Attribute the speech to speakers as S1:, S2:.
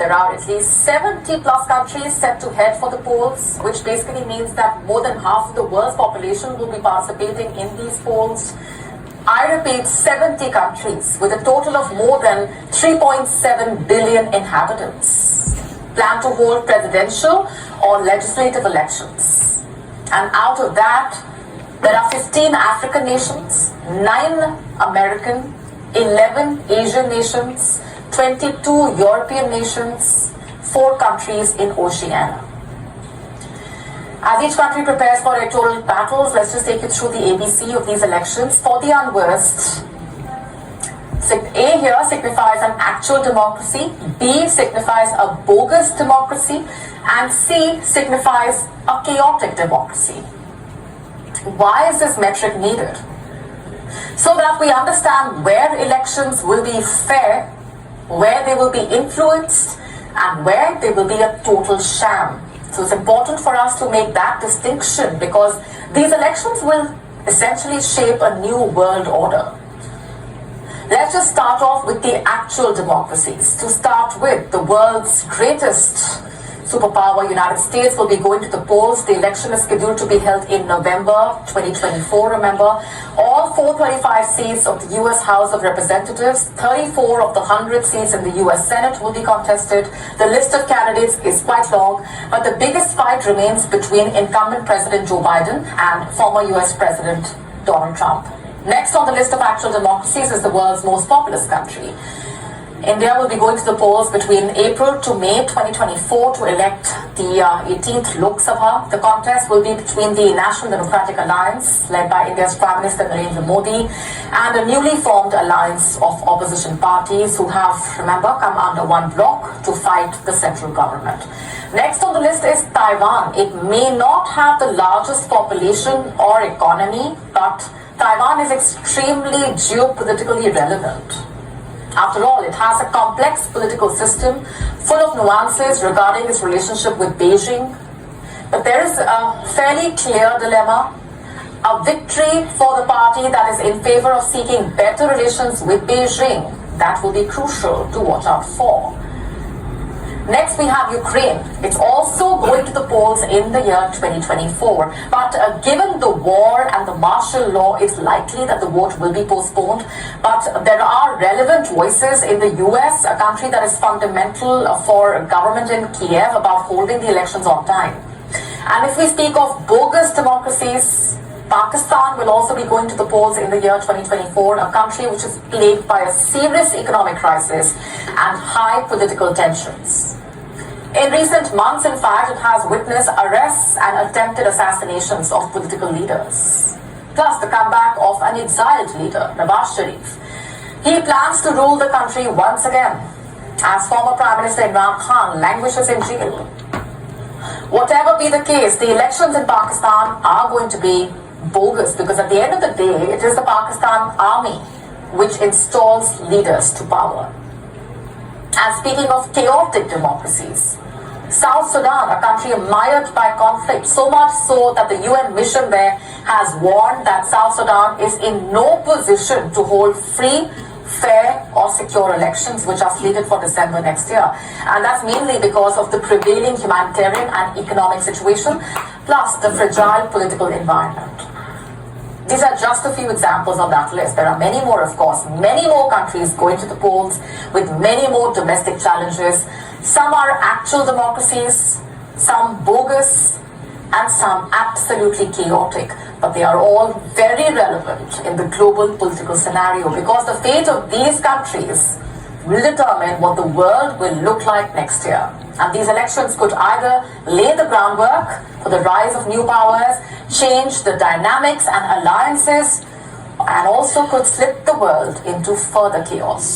S1: there are at least 70 plus countries set to head for the polls, which basically means that more than half of the world's population will be participating in these polls. I repeat, 70 countries with a total of more than 3.7 billion inhabitants plan to hold presidential or legislative elections. And out of that, there are 15 African nations, 9 American, 11 Asian nations, 22 European nations, 4 countries in Oceania. As each country prepares for electoral battles, let's just take you through the ABC of these elections. For the unversed, A here signifies an actual democracy, B signifies a bogus democracy, and C signifies a chaotic democracy. Why is this metric needed? So that we understand where elections will be fair, where they will be influenced, and where they will be a total sham. So it's important for us to make that distinction because these elections will essentially shape a new world order. Let's just start off with the actual democracies. To start with, the world's greatest superpower, United States, will be going to the polls. The election is scheduled to be held in November 2024, remember. All 435 seats of the US House of Representatives, 34 of the 100 seats in the US Senate will be contested. The list of candidates is quite long, but the biggest fight remains between incumbent President Joe Biden and former US President Donald Trump. Next on the list of actual democracies is the world's most populous country. India will be going to the polls between April to May 2024 to elect the 18th Lok Sabha. The contest will be between the National Democratic Alliance, led by India's Prime Minister Narendra Modi, and a newly formed alliance of opposition parties who have, remember, come under one bloc to fight the central government. Next on the list is Taiwan. It may not have the largest population or economy, but Taiwan is extremely geopolitically relevant. After all, it has a complex political system full of nuances regarding its relationship with Beijing. But there is a fairly clear dilemma. A victory for the party that is in favor of seeking better relations with Beijing, that will be crucial to watch out for. Next, we have Ukraine. It's also going to the polls in the year 2024. But given the war and the martial law, it's likely that the vote will be postponed. But there are relevant voices in the US, a country that is fundamental for government in Kiev, about holding the elections on time. And if we speak of bogus democracies, Pakistan will also be going to the polls in the year 2024, a country which is plagued by a serious economic crisis and high political tensions. In recent months, in fact, it has witnessed arrests and attempted assassinations of political leaders. Plus the comeback of an exiled leader, Nawaz Sharif. He plans to rule the country once again, as former Prime Minister Imran Khan languishes in jail. Whatever be the case, the elections in Pakistan are going to be bogus because at the end of the day, it is the Pakistan army which installs leaders to power. And speaking of chaotic democracies, South Sudan, a country mired by conflict, so much so that the UN mission there has warned that South Sudan is in no position to hold free, fair or secure elections which are slated for December next year. And that's mainly because of the prevailing humanitarian and economic situation, plus the fragile political environment. These are just a few examples on that list. There are many more, of course, many more countries going to the polls with many more domestic challenges. Some are actual democracies, some bogus, and some absolutely chaotic. But they are all very relevant in the global political scenario because the fate of these countries will determine what the world will look like next year. And these elections could either lay the groundwork for the rise of new powers, change the dynamics and alliances, and also could slip the world into further chaos.